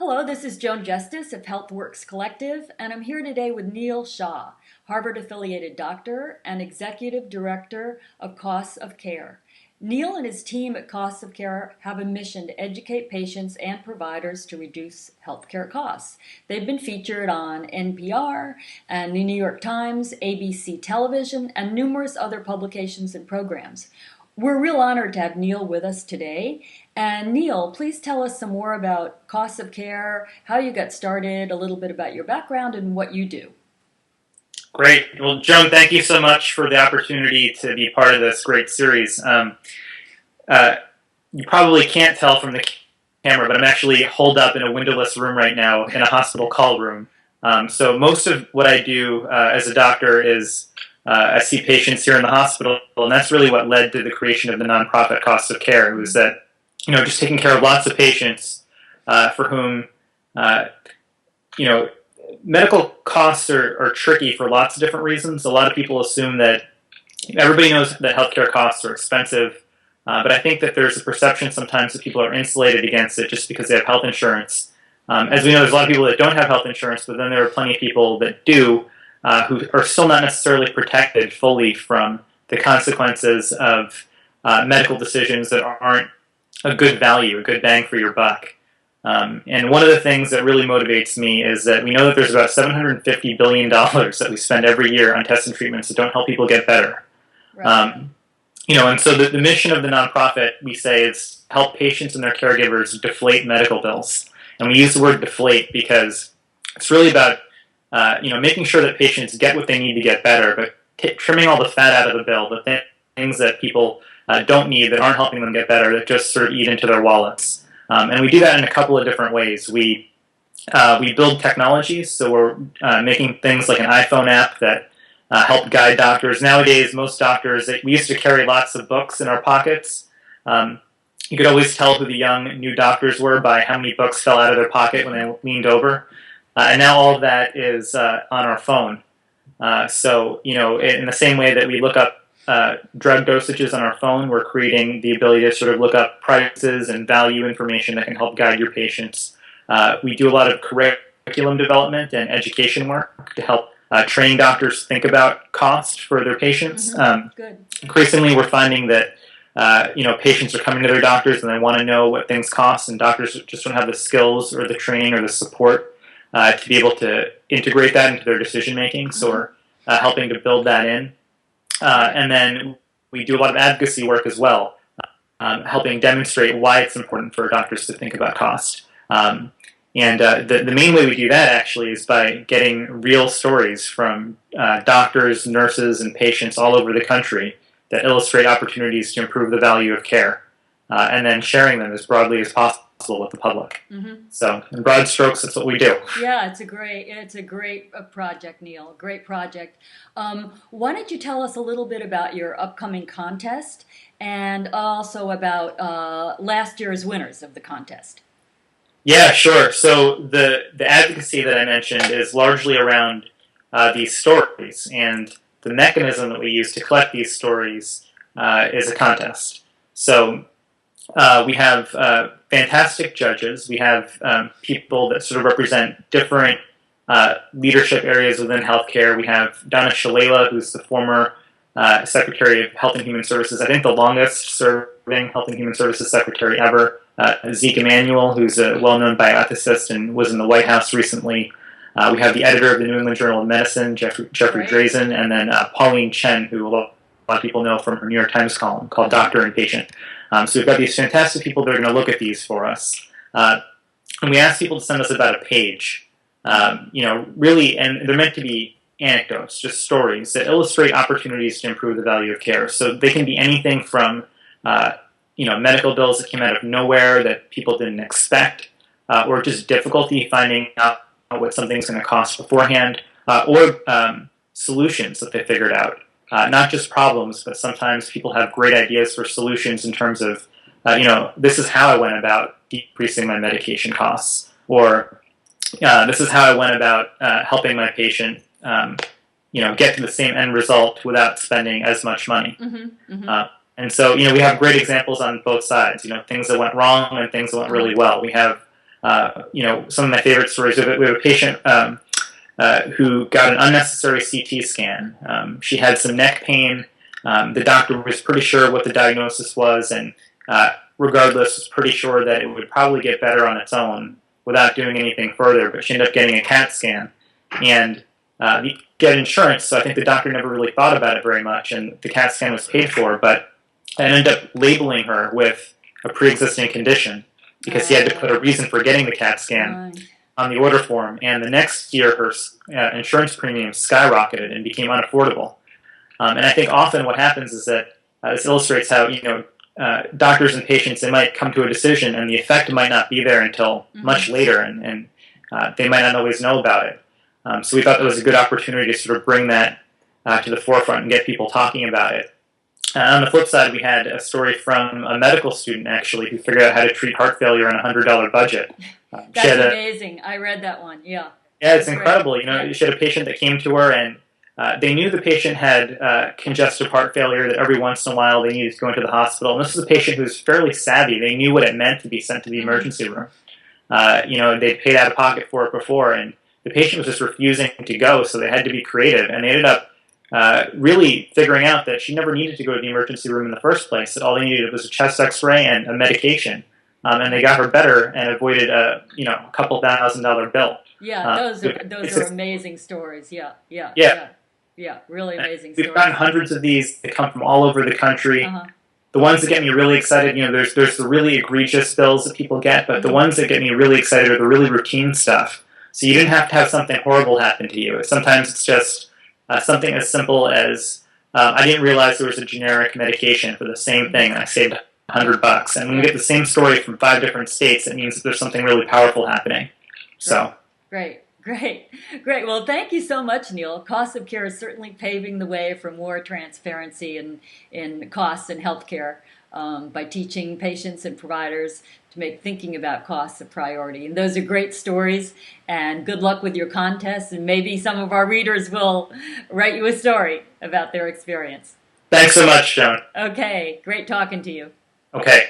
Hello, this is Joan Justice of HealthWorks Collective, and I'm here today with Neel Shah, Harvard-affiliated doctor and executive director of Costs of Care. Neel and his team at Costs of Care have a mission to educate patients and providers to reduce healthcare costs. They've been featured on NPR and the New York Times, ABC Television, and numerous other publications and programs. We're real honored to have Neel with us today. And Neel, please tell us some more about Costs of Care, how you got started, a little bit about your background, and what you do. Great. Well, Joan, thank you so much for the opportunity to be part of this great series. You probably can't tell from the camera, but I'm actually holed up in a windowless room right now in a hospital call room. So most of what I do as a doctor is I see patients here in the hospital, and that's really what led to the creation of the nonprofit Costs of Care. It was that, just taking care of lots of patients for whom, medical costs are tricky for lots of different reasons. A lot of people assume that everybody knows that healthcare costs are expensive, but I think that there's a perception sometimes that people are insulated against it just because they have health insurance. As we know, there's a lot of people that don't have health insurance, but then there are plenty of people that do who are still not necessarily protected fully from the consequences of medical decisions that aren't a good value, a good bang for your buck. And one of the things that really motivates me is that we know that there's about $750 billion that we spend every year on tests and treatments that don't help people get better. Right. And so the mission of the nonprofit, we say, is help patients and their caregivers deflate medical bills. And we use the word deflate because it's really about making sure that patients get what they need to get better, but trimming all the fat out of the bill, the things that people don't need, that aren't helping them get better, that just sort of eat into their wallets. And we do that in a couple of different ways. We build technologies, so we're making things like an iPhone app that help guide doctors. Nowadays, most doctors, we used to carry lots of books in our pockets. You could always tell who the young new doctors were by how many books fell out of their pocket when they leaned over. And now all of that is on our phone. So, in the same way that we look up drug dosages on our phone, we're creating the ability to sort of look up prices and value information that can help guide your patients. We do a lot of curriculum development and education work to help train doctors think about cost for their patients. Good. Increasingly, we're finding that patients are coming to their doctors and they want to know what things cost, and doctors just don't have the skills or the training or the support to be able to integrate that into their decision making. So we're helping to build that in. And then we do a lot of advocacy work as well, helping demonstrate why it's important for doctors to think about cost. And the main way we do that actually is by getting real stories from doctors, nurses, and patients all over the country that illustrate opportunities to improve the value of care, and then sharing them as broadly as possible with the public. So, in broad strokes, that's what we do. Yeah, it's a great project, Neel. Great project. Why don't you tell us a little bit about your upcoming contest and also about last year's winners of the contest? Yeah, sure. So the advocacy that I mentioned is largely around these stories, and the mechanism that we use to collect these stories is a contest. So we have fantastic judges. We have people that sort of represent different leadership areas within healthcare. We have Donna Shalala, who's the former Secretary of Health and Human Services, I think the longest serving Health and Human Services Secretary ever. Zeke Emanuel, who's a well-known bioethicist and was in the White House recently. We have the editor of the New England Journal of Medicine, Jeffrey Drazen, and then Pauline Chen, who a lot of people know from her New York Times column called Doctor and Patient. So we've got these fantastic people that are going to look at these for us. And we ask people to send us about a page, really, and they're meant to be anecdotes, just stories that illustrate opportunities to improve the value of care. So they can be anything from, medical bills that came out of nowhere that people didn't expect, or just difficulty finding out what something's going to cost beforehand, or solutions that they figured out. Not just problems, but sometimes people have great ideas for solutions in terms of, this is how I went about decreasing my medication costs, or this is how I went about helping my patient, get to the same end result without spending as much money. And so, we have great examples on both sides, things that went wrong and things that went really well. We have Some of my favorite stories of it. We have a patient who got an unnecessary CT scan. She had some neck pain. The doctor was pretty sure what the diagnosis was, and regardless, was pretty sure that it would probably get better on its own without doing anything further. But she ended up getting a CAT scan, and you get insurance, so I think the doctor never really thought about it very much, and the CAT scan was paid for. But I ended up labeling her with a pre-existing condition because he had to put a reason for getting the CAT scan on the order form, and the next year her insurance premium skyrocketed and became unaffordable. And I think often what happens is that this illustrates how doctors and patients, they might come to a decision and the effect might not be there until much later, and they might not always know about it. So we thought that was a good opportunity to sort of bring that to the forefront and get people talking about it. On the flip side, we had a story from a medical student, actually, who figured out how to treat heart failure on a $100 budget. That's amazing. I read that one, yeah. Yeah, it's incredible. She had a patient that came to her, and they knew the patient had congestive heart failure, that every once in a while they needed to go into the hospital. And this was a patient who was fairly savvy. They knew what it meant to be sent to the emergency room. They'd paid out of pocket for it before, and the patient was just refusing to go, so they had to be creative. And they ended up really figuring out that she never needed to go to the emergency room in the first place, that all they needed was a chest x-ray and a medication. And they got her better and avoided a couple $1,000 bill. Yeah, those are amazing stories. Yeah, really amazing stories. We've gotten hundreds of these that come from all over the country. The ones that get me really excited, there's the really egregious bills that people get, but the ones that get me really excited are the really routine stuff. So you didn't have to have something horrible happen to you. Sometimes it's just something as simple as I didn't realize there was a generic medication for the same thing, and I saved $100. And when we get the same story from 5 different states, it means that there's something really powerful happening. So Great. Well, thank you so much, Neel. Costs of Care is certainly paving the way for more transparency in costs in healthcare by teaching patients and providers to make thinking about costs a priority. And those are great stories, and good luck with your contest, and maybe some of our readers will write you a story about their experience. Thanks so much, Joan. Okay, great talking to you. Okay.